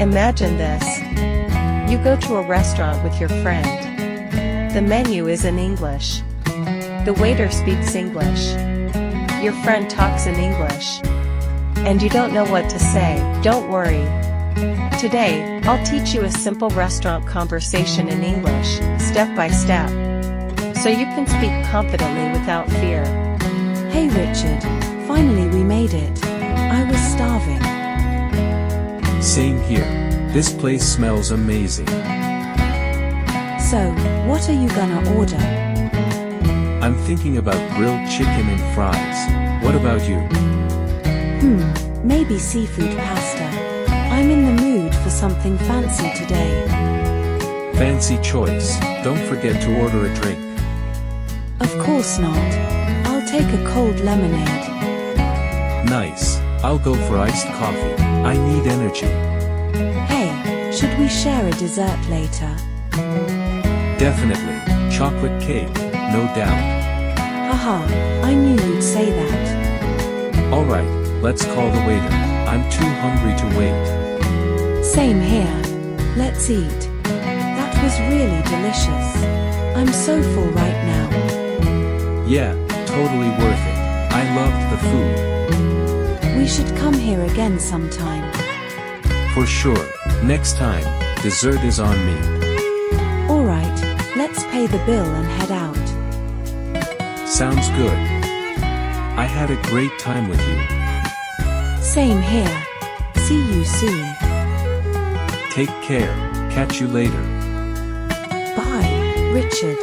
Imagine this. You go to a restaurant with your friend. The menu is in English. The waiter speaks English. Your friend talks in English. And you don't know what to say. Don't worry. Today, I'll teach you a simple restaurant conversation in English, step by step, so you can speak confidently without fear. Hey Richard, finally we made it. I was starving. Same here. This place smells amazing. So, what are you gonna order? I'm thinking about grilled chicken and fries. What about you? Maybe seafood pasta. I'm in the mood for something fancy today. Fancy choice. Don't forget to order a drink. Of course not. I'll take a cold lemonade. Nice. I'll go for iced coffee. I need energy. Hey, should we share a dessert later? Definitely. Chocolate cake, no doubt. Haha, I knew you'd say that. Alright, let's call the waiter. I'm too hungry to wait. Same here. Let's eat. That was really delicious. I'm so full right now. Yeah, totally worth it. I loved the food. We should come here again sometime. For sure. Next time, dessert is on me. Alright, let's pay the bill and head out. Sounds good. I had a great time with you. Same here. See you soon. Take care. Catch you later. Bye, Richard.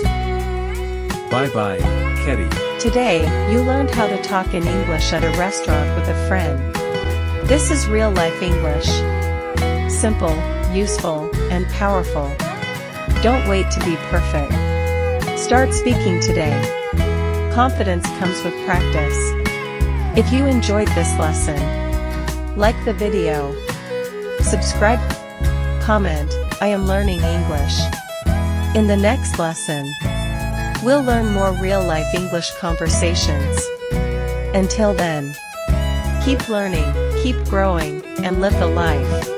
Bye-bye, Ketty. Today, you learned how to talk in English at a restaurant with a friend. This is real life English. Simple, useful, and powerful. Don't wait to be perfect. Start speaking today. Confidence comes with practice. If you enjoyed this lesson, like the video, subscribe, comment. I am learning English. In the next lesson, we'll learn more real-life English conversations. Until then, keep learning, keep growing, and live the life